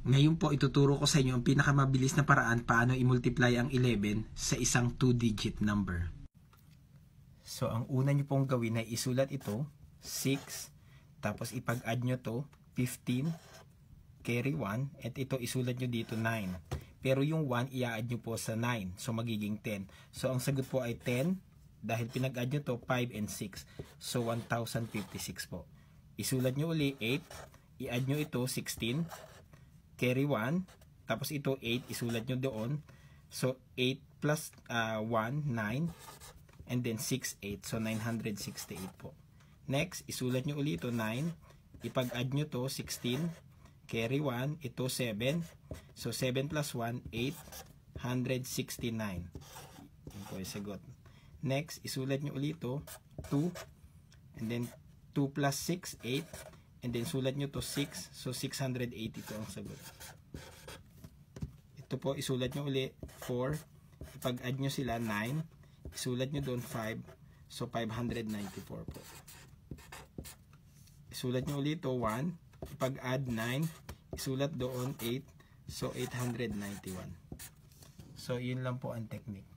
Ngayon po ituturo ko sa inyo ang pinakamabilis na paraan paano i-multiply ang 11 sa isang 2-digit number. So ang una nyo pong gawin ay isulat ito, 6, tapos ipag-add nyo to, 15, carry 1, at ito isulat nyo dito 9. Pero yung 1 i-add nyo po sa 9, so magiging 10. So ang sagot po ay 10, dahil pinag-add nyo to 5 and 6, so 1056 po. Isulat nyo uli 8, i-add nyo ito 16, carry 1, tapos ito 8, isulat nyo doon, so 8 plus 1, 9, and then 6, 8, so 968 po. Next, isulat nyo ulit ito 9, ipag-add nyo to 16, carry 1, ito 7, so 7 plus 1, 8, 169. Yun po yung sagot. Next, isulat nyo ulit ito 2, and then 2 plus 6, 8, and then sulat nyo to 6, so 680 ito ang sagot. Ito po, isulat nyo ulit 4, ipag-add nyo sila 9, isulat nyo doon 5, so 594 po. Isulat nyo ulit ito 1, ipag-add 9, isulat doon 8, so 891. So yun lang po ang technique.